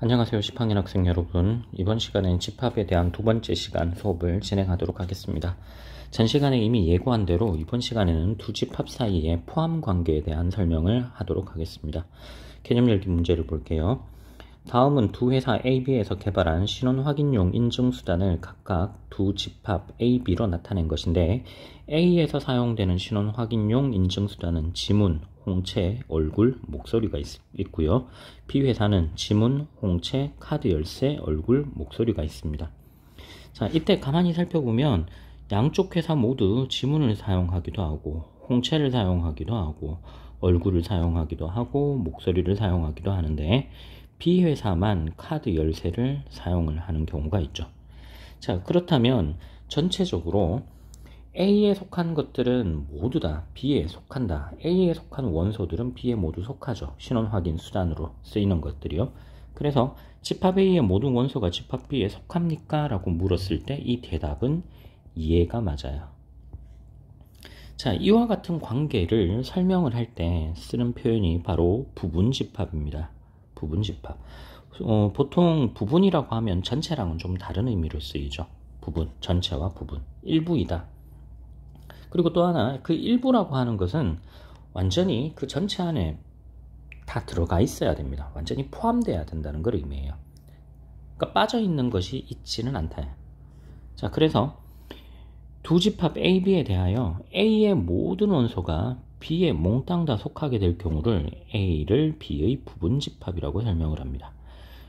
안녕하세요. 10학년 학생 여러분. 이번 시간엔 집합에 대한 두 번째 시간 수업을 진행하도록 하겠습니다. 전 시간에 이미 예고한 대로 이번 시간에는 두 집합 사이의 포함 관계에 대한 설명을 하도록 하겠습니다. 개념 열기 문제를 볼게요. 다음은 두 회사 A, B에서 개발한 신원 확인용 인증 수단을 각각 두 집합 A, B로 나타낸 것인데 A에서 사용되는 신원 확인용 인증 수단은 지문, 홍채, 얼굴, 목소리가 있고요. B 회사는 지문, 홍채, 카드 열쇠, 얼굴, 목소리가 있습니다. 자, 이때 가만히 살펴보면 양쪽 회사 모두 지문을 사용하기도 하고 홍채를 사용하기도 하고 얼굴을 사용하기도 하고 목소리를 사용하기도 하는데 B 회사만 카드 열쇠를 사용을 하는 경우가 있죠. 자, 그렇다면 전체적으로 A에 속한 것들은 모두 다 B에 속한다. A에 속한 원소들은 B에 모두 속하죠. 신원 확인 수단으로 쓰이는 것들이요. 그래서 집합 A의 모든 원소가 집합 B에 속합니까? 라고 물었을 때 이 대답은 예가 맞아요. 자, 이와 같은 관계를 설명을 할 때 쓰는 표현이 바로 부분집합입니다. 부분집합. 보통 부분이라고 하면 전체랑은 좀 다른 의미로 쓰이죠. 부분, 전체와 부분, 일부이다. 그리고 또 하나, 그 일부라고 하는 것은 완전히 그 전체 안에 다 들어가 있어야 됩니다. 완전히 포함되어야 된다는 걸 의미해요. 그러니까 빠져있는 것이 있지는 않다. 자, 그래서 두 집합 A, B에 대하여 A의 모든 원소가 B에 몽땅 다 속하게 될 경우를 A를 B의 부분집합이라고 설명을 합니다.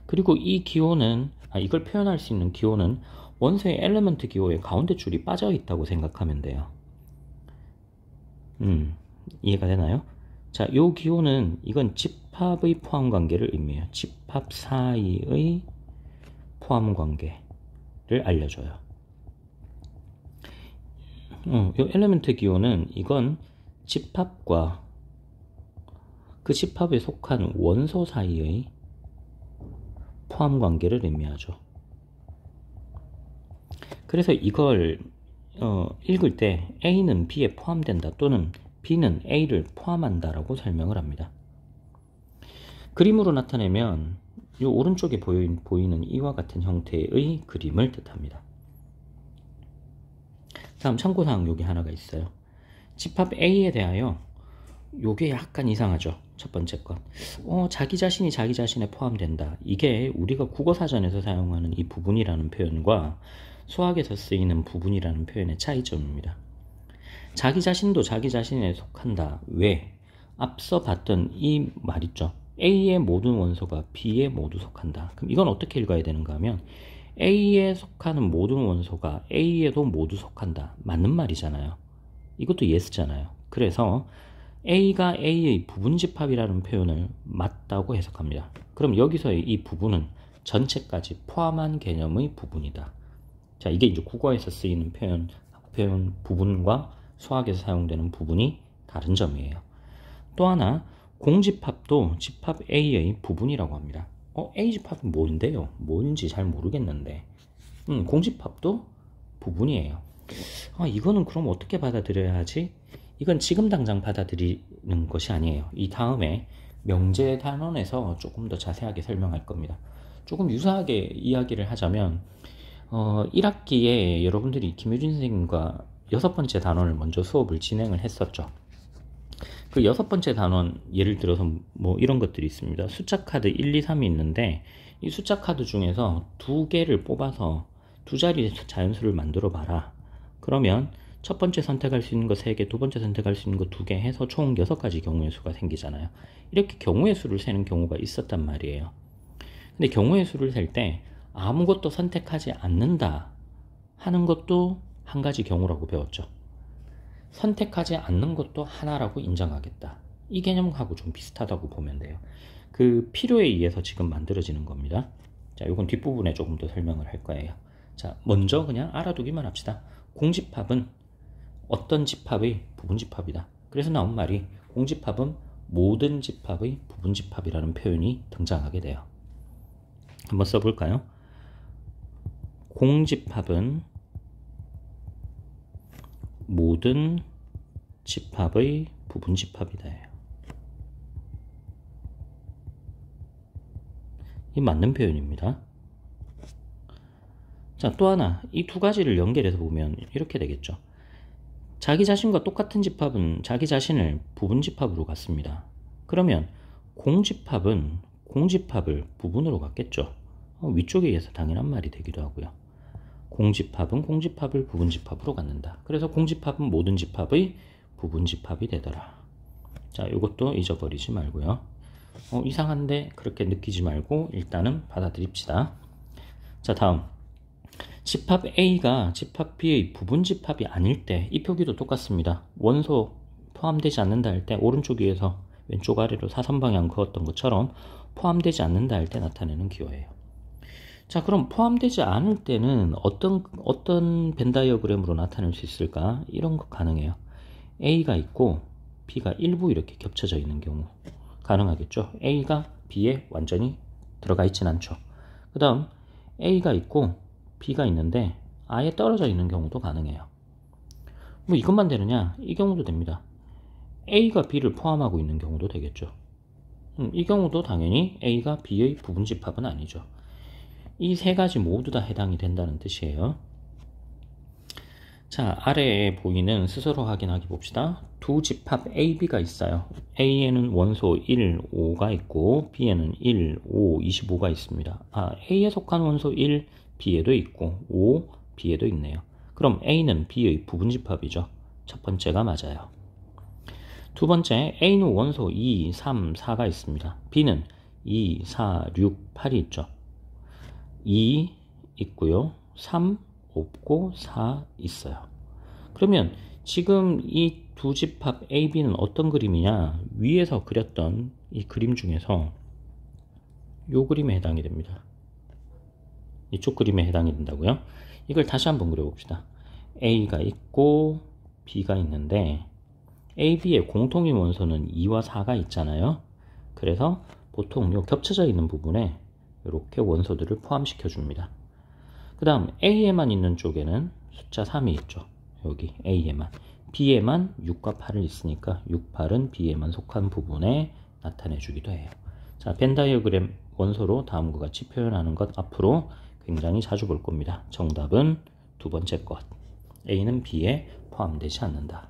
그리고 이 기호는, 이걸 표현할 수 있는 기호는 원소의 엘리먼트 기호의 가운데 줄이 빠져 있다고 생각하면 돼요. 이해가 되나요? 자, 요 기호는 이건 집합의 포함 관계를 의미해요. 집합 사이의 포함 관계를 알려줘요. 요 엘리먼트 기호는 이건 집합과 그 집합에 속한 원소 사이의 포함 관계를 의미하죠. 그래서 이걸 읽을 때 A는 B에 포함된다 또는 B는 A를 포함한다 라고 설명을 합니다. 그림으로 나타내면 이 오른쪽에 보이는 이와 같은 형태의 그림을 뜻합니다. 다음 참고사항 여기 하나가 있어요. 집합 A에 대하여 요게 약간 이상하죠. 첫 번째 것. 자기 자신이 자기 자신에 포함된다. 이게 우리가 국어사전에서 사용하는 이 부분이라는 표현과 수학에서 쓰이는 부분이라는 표현의 차이점입니다. 자기 자신도 자기 자신에 속한다. 왜? 앞서 봤던 이 말 있죠. A의 모든 원소가 B에 모두 속한다. 그럼 이건 어떻게 읽어야 되는가 하면 A에 속하는 모든 원소가 A에도 모두 속한다. 맞는 말이잖아요. 이것도 yes잖아요. 그래서 A가 A의 부분집합이라는 표현을 맞다고 해석합니다. 그럼 여기서의 이 부분은 전체까지 포함한 개념의 부분이다. 자, 이게 이제 국어에서 쓰이는 표현 부분과 수학에서 사용되는 부분이 다른 점이에요. 또 하나, 공집합도 집합 A의 부분이라고 합니다. A 집합은 뭔데요? 뭔지 잘 모르겠는데. 공집합도 부분이에요. 이거는 그럼 어떻게 받아들여야 하지? 이건 지금 당장 받아들이는 것이 아니에요. 이 다음에 명제단원에서 조금 더 자세하게 설명할 겁니다. 조금 유사하게 이야기를 하자면 1학기에 여러분들이 김효진 선생님과 6번째 단원을 먼저 수업을 진행을 했었죠. 그 6번째 단원 예를 들어서 뭐 이런 것들이 있습니다. 숫자 카드 1, 2, 3이 있는데 이 숫자 카드 중에서 2개를 뽑아서 두 자리의 자연수를 만들어 봐라. 그러면 첫 번째 선택할 수 있는 거 3개, 두 번째 선택할 수 있는 거 2개 해서 총 6가지 경우의 수가 생기잖아요. 이렇게 경우의 수를 세는 경우가 있었단 말이에요. 근데 경우의 수를 셀 때 아무것도 선택하지 않는다 하는 것도 한 가지 경우라고 배웠죠. 선택하지 않는 것도 하나라고 인정하겠다. 이 개념하고 좀 비슷하다고 보면 돼요. 그 필요에 의해서 지금 만들어지는 겁니다. 자, 이건 뒷부분에 조금 더 설명을 할 거예요. 자, 먼저 그냥 알아두기만 합시다. 공집합은 어떤 집합의 부분집합이다. 그래서 나온 말이 공집합은 모든 집합의 부분집합이라는 표현이 등장하게 돼요. 한번 써볼까요? 공집합은 모든 집합의 부분집합이다. 이 맞는 표현입니다. 자, 또 하나, 이 두 가지를 연결해서 보면 이렇게 되겠죠. 자기 자신과 똑같은 집합은 자기 자신을 부분집합으로 갖습니다. 그러면 공집합은 공집합을 부분으로 갖겠죠. 위쪽에 의해서 당연한 말이 되기도 하고요. 공집합은 공집합을 부분집합으로 갖는다. 그래서 공집합은 모든 집합의 부분집합이 되더라. 자, 이것도 잊어버리지 말고요. 이상한데 그렇게 느끼지 말고 일단은 받아들입시다. 자, 다음. 집합 A가 집합 B의 부분집합이 아닐 때 이 표기도 똑같습니다. 원소 포함되지 않는다 할 때 오른쪽 위에서 왼쪽 아래로 사선 방향 그었던 것처럼 포함되지 않는다 할 때 나타내는 기호예요. 자, 그럼 포함되지 않을 때는 어떤 벤 다이어그램으로 나타낼 수 있을까? 이런 거 가능해요. A가 있고 B가 일부 이렇게 겹쳐져 있는 경우 가능하겠죠. A가 B에 완전히 들어가 있진 않죠. 그 다음 A가 있고 B가 있는데 아예 떨어져 있는 경우도 가능해요. 뭐 이것만 되느냐? 이 경우도 됩니다. A가 B를 포함하고 있는 경우도 되겠죠. 이 경우도 당연히 A가 B의 부분집합은 아니죠. 이 세 가지 모두 다 해당이 된다는 뜻이에요. 자, 아래에 보이는 스스로 확인하기 봅시다. 두 집합 A, B가 있어요. A에는 원소 1, 5가 있고 B에는 1, 5, 25가 있습니다. A에 속한 원소 1, B에도 있고 5, B에도 있네요. 그럼 A는 B의 부분집합이죠. 첫 번째가 맞아요. 두 번째, A는 원소 2, 3, 4가 있습니다. B는 2, 4, 6, 8이 있죠. 2 있고요. 3 없고 4 있어요. 그러면 지금 이 두 집합 A, B는 어떤 그림이냐? 위에서 그렸던 이 그림 중에서 이 그림에 해당이 됩니다. 이쪽 그림에 해당이 된다고요? 이걸 다시 한번 그려봅시다. A가 있고 B가 있는데 A, B의 공통인 원소는 2와 4가 있잖아요. 그래서 보통 요 겹쳐져 있는 부분에 이렇게 원소들을 포함시켜 줍니다. 그 다음 A에만 있는 쪽에는 숫자 3이 있죠. 여기 A에만. B에만 6과 8을 있으니까 6, 8은 B에만 속한 부분에 나타내 주기도 해요. 자, 벤 다이어그램 원소로 다음과 같이 표현하는 것 앞으로 굉장히 자주 볼 겁니다. 정답은 두 번째 것. A는 B에 포함되지 않는다.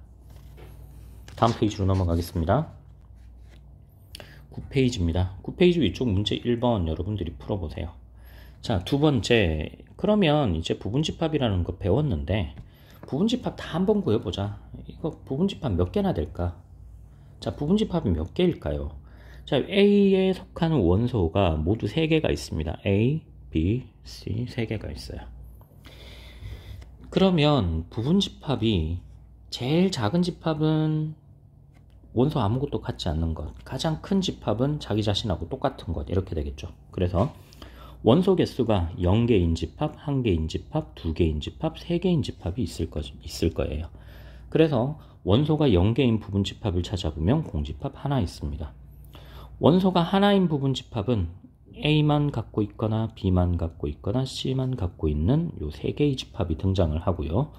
다음 페이지로 넘어가겠습니다. 9페이지입니다. 9페이지 위쪽 문제 1번 여러분들이 풀어보세요. 자, 두 번째. 그러면 이제 부분집합이라는 거 배웠는데 부분집합 다 한번 구해보자. 이거 부분집합 몇 개나 될까? 자, 부분집합이 몇 개일까요? 자, A에 속하는 원소가 모두 3개가 있습니다. A, B, C 3개가 있어요. 그러면 부분집합이 제일 작은 집합은 원소 아무것도 같지 않는 것, 가장 큰 집합은 자기 자신하고 똑같은 것, 이렇게 되겠죠. 그래서 원소 개수가 0개인 집합, 1개인 집합, 2개인 집합, 3개인 집합이 있을 거예요. 그래서 원소가 0개인 부분집합을 찾아보면 공집합 하나 있습니다. 원소가 하나인 부분집합은 A만 갖고 있거나 B만 갖고 있거나 C만 갖고 있는 요 3개의 집합이 등장을 하고요.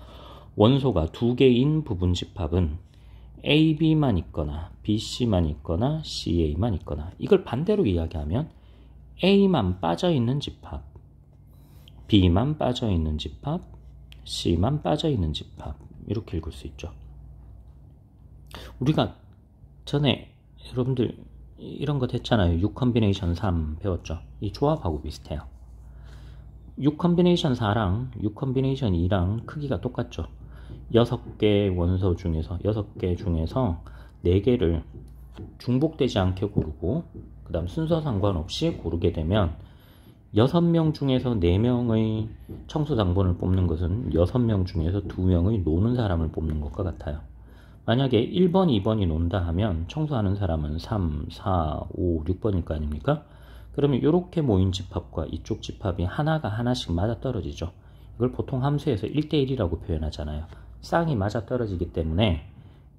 원소가 2개인 부분집합은 A, B만 있거나 B, C만 있거나 C, A만 있거나, 이걸 반대로 이야기하면 A만 빠져있는 집합, B만 빠져있는 집합, C만 빠져있는 집합, 이렇게 읽을 수 있죠. 우리가 전에 여러분들 이런 것 했잖아요. 6 컨비네이션 3 배웠죠. 이 조합하고 비슷해요. 6 컨비네이션 4랑 6 컨비네이션 2랑 크기가 똑같죠. 6개 원소 중에서 6개 중에서 4개를 중복되지 않게 고르고 그 다음 순서 상관없이 고르게 되면 6명 중에서 4명의 청수당번을 뽑는 것은 6명 중에서 2명의 노는 사람을 뽑는 것과 같아요. 만약에 1번, 2번이 논다 하면 청소하는 사람은 3, 4, 5, 6번일 거 아닙니까? 그러면 이렇게 모인 집합과 이쪽 집합이 하나가 하나씩 맞아떨어지죠. 이걸 보통 함수에서 1대1이라고 표현하잖아요. 쌍이 맞아떨어지기 때문에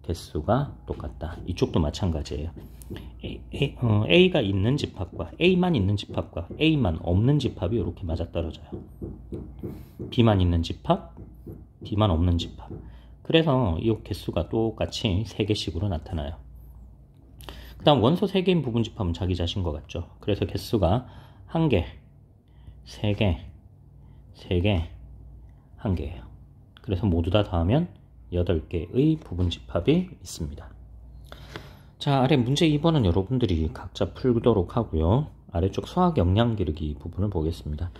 개수가 똑같다. 이쪽도 마찬가지예요. A가 있는 집합과 A만 있는 집합과 A만 없는 집합이 이렇게 맞아떨어져요. B만 있는 집합, B만 없는 집합. 그래서 이 개수가 똑같이 3개씩으로 나타나요. 그 다음 원소 3개인 부분집합은 자기 자신과 같죠. 그래서 개수가 1개, 3개, 3개, 1개예요. 그래서 모두 다 더하면 8개의 부분집합이 있습니다. 자, 아래 문제 2번은 여러분들이 각자 풀도록 하고요. 아래쪽 수학 역량 기르기 부분을 보겠습니다.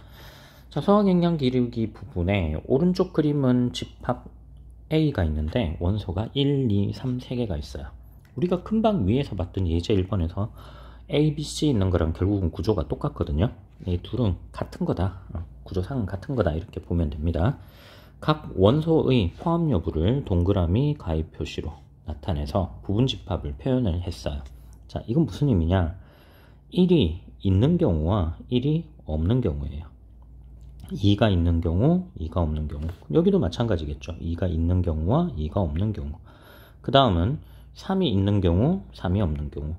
자, 수학 역량 기르기 부분에 오른쪽 그림은 집합 A가 있는데 원소가 1, 2, 3, 3개가 있어요. 우리가 금방 위에서 봤던 예제 1번에서 A, B, C 있는 거랑 결국은 구조가 똑같거든요. 이 둘은 같은 거다. 구조상은 같은 거다. 이렇게 보면 됩니다. 각 원소의 포함 여부를 동그라미 가위 표시로 나타내서 부분집합을 표현을 했어요. 자, 이건 무슨 의미냐? 1이 있는 경우와 1이 없는 경우예요. 2가 있는 경우, 2가 없는 경우. 여기도 마찬가지겠죠. 2가 있는 경우와 2가 없는 경우. 그 다음은 3이 있는 경우, 3이 없는 경우.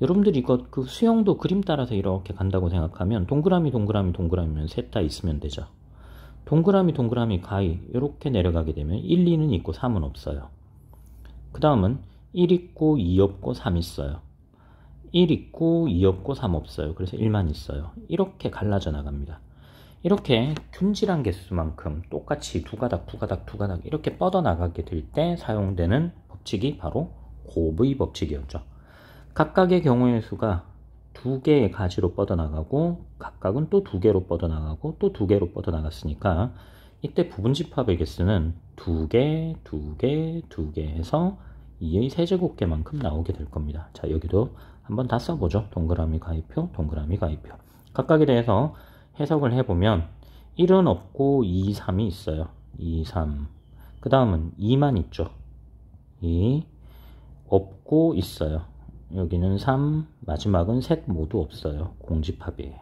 여러분들 이거 그 수형도 그림 따라서 이렇게 간다고 생각하면 동그라미, 동그라미, 동그라미면 셋 다 있으면 되죠. 동그라미, 동그라미, 가위 이렇게 내려가게 되면 1, 2는 있고 3은 없어요. 그 다음은 1 있고 2 없고 3 있어요. 1 있고 2 없고 3 없어요. 그래서 1만 있어요. 이렇게 갈라져 나갑니다. 이렇게 균질한 개수만큼 똑같이 두 가닥, 두 가닥, 두 가닥 이렇게 뻗어나가게 될 때 사용되는 법칙이 바로 곱의 법칙이었죠. 각각의 경우의 수가 2개의 가지로 뻗어나가고 각각은 또 2개로 뻗어나가고 또 2개로 뻗어나갔으니까 이때 부분집합의 개수는 2개, 2개, 2개 해서 2의 세제곱개만큼 나오게 될 겁니다. 자, 여기도 한번 다 써보죠. 동그라미 가위표, 동그라미 가위표. 각각에 대해서 해석을 해보면 1은 없고 2, 3이 있어요. 2, 3. 그 다음은 2만 있죠. 2 없고 있어요. 여기는 3, 마지막은 셋 모두 없어요. 공집합이에요.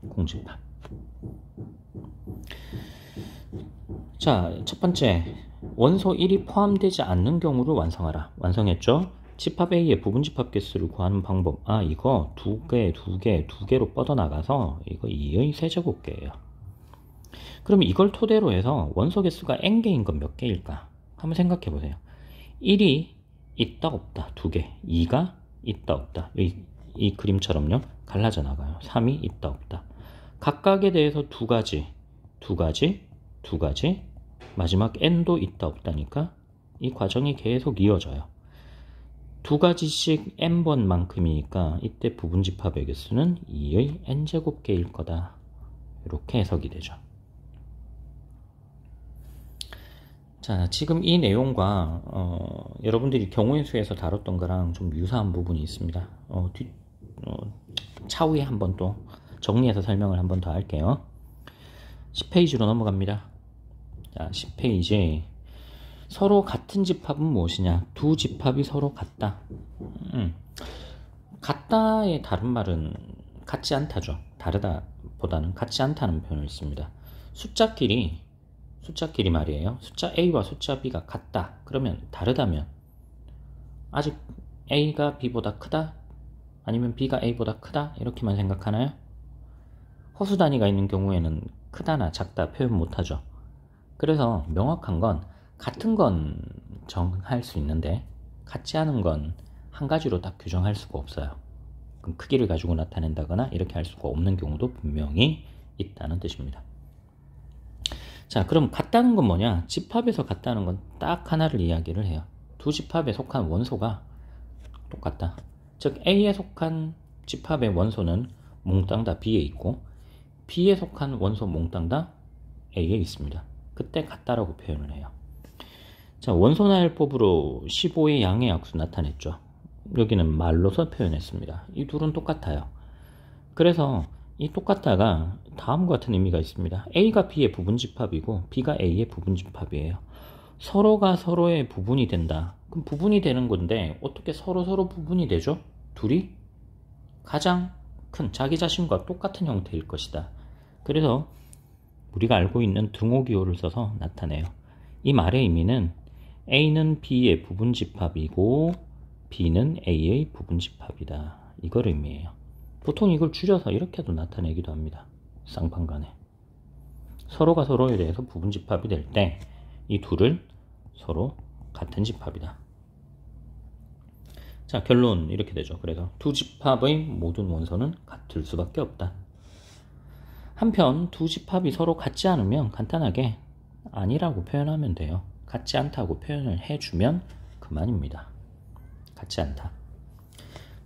공집합. 자, 첫 번째 원소 1이 포함되지 않는 경우를 완성하라. 완성했죠? 집합 A의 부분집합 개수를 구하는 방법. 아, 이거 2개, 2개, 2개로 뻗어나가서 이거 2의 세제곱개예요. 그럼 이걸 토대로 해서 원소 개수가 n개인 건 몇 개일까? 한번 생각해 보세요. 1이 있다 없다 2개, 2가 있다 없다 이 그림처럼요 갈라져 나가요. 3이 있다 없다. 각각에 대해서 두 가지, 마지막 n도 있다 없다니까 이 과정이 계속 이어져요. 두 가지씩 n번만큼이니까 이때 부분집합의 개수는 2의 n제곱개일 거다. 이렇게 해석이 되죠. 자, 지금 이 내용과 여러분들이 경우의 수에서 다뤘던 거랑 좀 유사한 부분이 있습니다. 차후에 한번 또 정리해서 설명을 한번 더 할게요. 10페이지로 넘어갑니다. 자, 10페이지. 서로 같은 집합은 무엇이냐? 두 집합이 서로 같다. 같다의 다른 말은 같지 않다죠. 다르다 보다는 같지 않다는 표현을 씁니다. 숫자끼리 말이에요. 숫자 A와 숫자 B가 같다. 그러면 다르다면 아직 A가 B보다 크다? 아니면 B가 A보다 크다? 이렇게만 생각하나요? 허수 단위가 있는 경우에는 크다나 작다 표현 못하죠. 그래서 명확한 건 같은 건 정할 수 있는데 같지 않은 건 한 가지로 딱 규정할 수가 없어요. 그럼 크기를 가지고 나타낸다거나 이렇게 할 수가 없는 경우도 분명히 있다는 뜻입니다. 자, 그럼 같다는 건 뭐냐? 집합에서 같다는 건 딱 하나를 이야기를 해요. 두 집합에 속한 원소가 똑같다. 즉 A에 속한 집합의 원소는 몽땅 다 B에 있고 B에 속한 원소 몽땅 다 A에 있습니다. 그때 같다라고 표현을 해요. 자, 원소나열법으로 15의 양의 약수 나타냈죠. 여기는 말로서 표현했습니다. 이 둘은 똑같아요. 그래서 이 똑같다가 다음과 같은 의미가 있습니다. A가 B의 부분집합이고 B가 A의 부분집합이에요. 서로가 서로의 부분이 된다. 그럼 부분이 되는 건데 어떻게 서로 부분이 되죠? 둘이 가장 큰 자기 자신과 똑같은 형태일 것이다. 그래서 우리가 알고 있는 등호기호를 써서 나타내요. 이 말의 의미는 A는 B의 부분집합이고 B는 A의 부분집합이다. 이걸 의미해요. 보통 이걸 줄여서 이렇게도 나타내기도 합니다. 쌍방간에 서로가 서로에 대해서 부분집합이 될 때 이 둘을 서로 같은 집합이다. 자, 결론 이렇게 되죠. 그래서 두 집합의 모든 원소는 같을 수밖에 없다. 한편 두 집합이 서로 같지 않으면 간단하게 아니라고 표현하면 돼요. 같지 않다고 표현을 해주면 그만입니다. 같지 않다.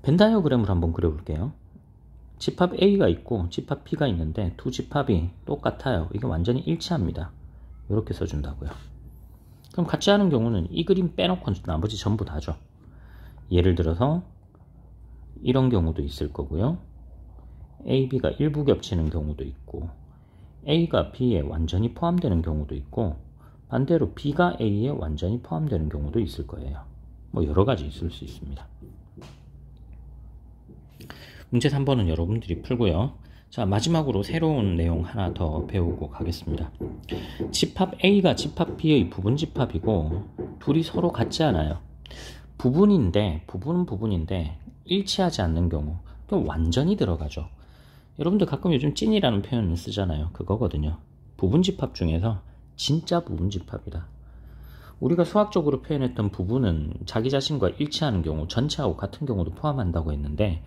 벤 다이어그램을 한번 그려볼게요. 집합 A가 있고 집합 B가 있는데 두 집합이 똑같아요. 이게 완전히 일치합니다. 이렇게 써준다고요. 그럼 같지 않은 경우는 이 그림 빼놓고 나머지 전부 다죠. 예를 들어서 이런 경우도 있을 거고요. A, B가 일부 겹치는 경우도 있고 A가 B에 완전히 포함되는 경우도 있고 반대로 B가 A에 완전히 포함되는 경우도 있을 거예요. 뭐 여러 가지 있을 수 있습니다. 문제 3번은 여러분들이 풀고요. 자, 마지막으로 새로운 내용 하나 더 배우고 가겠습니다. 집합 A가 집합 B의 부분 집합이고 둘이 서로 같지 않아요. 부분은 부분인데 일치하지 않는 경우 또 완전히 들어가죠. 여러분들 가끔 요즘 찐이라는 표현을 쓰잖아요. 그거거든요. 부분 집합 중에서 진짜 부분 집합이다. 우리가 수학적으로 표현했던 부분은 자기 자신과 일치하는 경우 전체하고 같은 경우도 포함한다고 했는데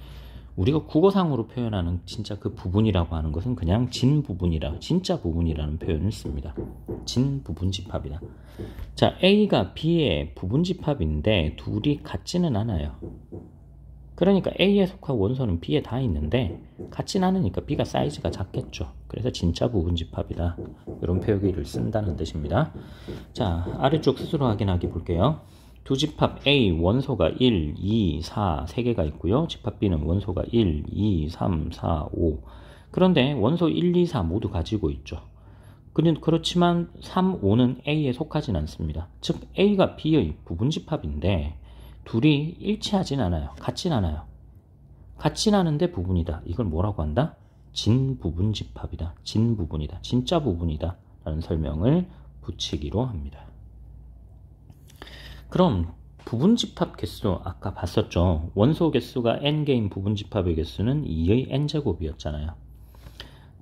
우리가 국어상으로 표현하는 진짜 그 부분이라고 하는 것은 그냥 진짜 부분이라는 표현을 씁니다. 진부분 집합이다. 자, A가 B의 부분 집합인데 둘이 같지는 않아요. 그러니까 A에 속한 원소는 B에 다 있는데 같진 않으니까 B가 사이즈가 작겠죠. 그래서 진짜 부분 집합이다. 이런 표기를 쓴다는 뜻입니다. 자, 아래쪽 스스로 확인하기 볼게요. 두 집합 A 원소가 1, 2, 4 3개가 있고요. 집합 B는 원소가 1, 2, 3, 4, 5. 그런데 원소 1, 2, 4 모두 가지고 있죠. 그렇지만 3, 5는 A에 속하진 않습니다. 즉 A가 B의 부분 집합인데 둘이 일치하진 않아요. 같진 않아요. 같진 않은데 부분이다. 이걸 뭐라고 한다? 진부분 집합이다. 진부분이다. 진짜 부분이다. 라는 설명을 붙이기로 합니다. 그럼 부분 집합 개수 아까 봤었죠. 원소 개수가 n개인 부분 집합의 개수는 2의 n제곱이었잖아요.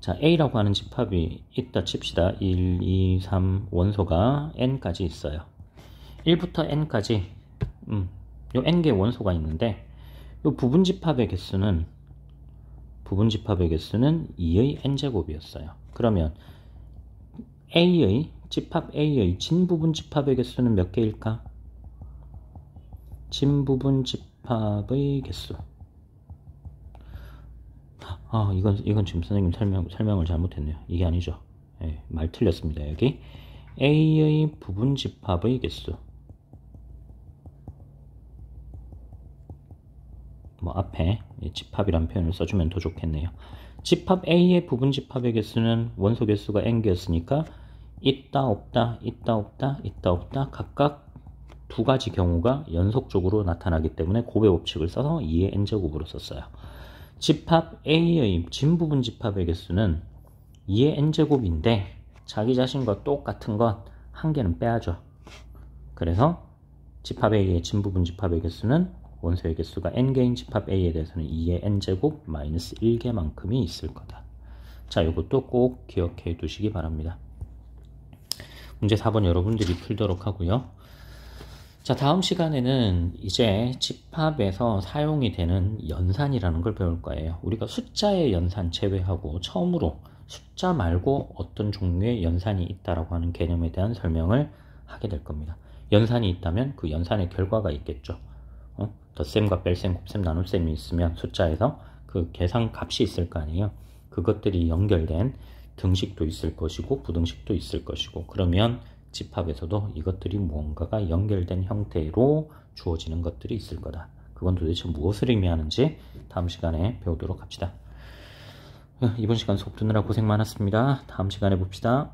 자, A라고 하는 집합이 있다 칩시다. 1, 2, 3 원소가 n까지 있어요. 1부터 n까지 요 n개 원소가 있는데 요 부분 집합의 개수는 2의 n제곱이었어요. 그러면 집합 A의 진부분 집합의 개수는 몇 개일까? 진부분 집합의 개수. 이건 지금 선생님 설명을 잘못했네요. 이게 아니죠. 예, 말 틀렸습니다. 여기 A의 부분 집합의 개수. 뭐 앞에 집합이란 표현을 써주면 더 좋겠네요. 집합 A의 부분 집합의 개수는 원소 개수가 n개였으니까 있다 없다 각각 두 가지 경우가 연속적으로 나타나기 때문에 곱의 법칙을 써서 2의 n제곱으로 썼어요. 집합 A의 진부분 집합의 개수는 2의 n제곱인데 자기 자신과 똑같은 것 한 개는 빼야죠. 그래서 집합 A의 진부분 집합의 개수는 원소의 개수가 n개인 집합 A에 대해서는 2의 n제곱 마이너스 1개만큼이 있을 거다. 자, 이것도 꼭 기억해 두시기 바랍니다. 문제 4번 여러분들이 풀도록 하고요. 자, 다음 시간에는 이제 집합에서 사용이 되는 연산이라는 걸 배울 거예요. 우리가 숫자의 연산 제외하고 처음으로 숫자 말고 어떤 종류의 연산이 있다라고 하는 개념에 대한 설명을 하게 될 겁니다. 연산이 있다면 그 연산의 결과가 있겠죠. 덧셈과 뺄셈, 곱셈, 나눗셈이 있으면 숫자에서 그 계산 값이 있을 거 아니에요. 그것들이 연결된 등식도 있을 것이고 부등식도 있을 것이고 그러면 집합에서도 이것들이 무언가가 연결된 형태로 주어지는 것들이 있을 거다. 그건 도대체 무엇을 의미하는지 다음 시간에 배우도록 합시다. 이번 시간 수업 듣느라 고생 많았습니다. 다음 시간에 봅시다.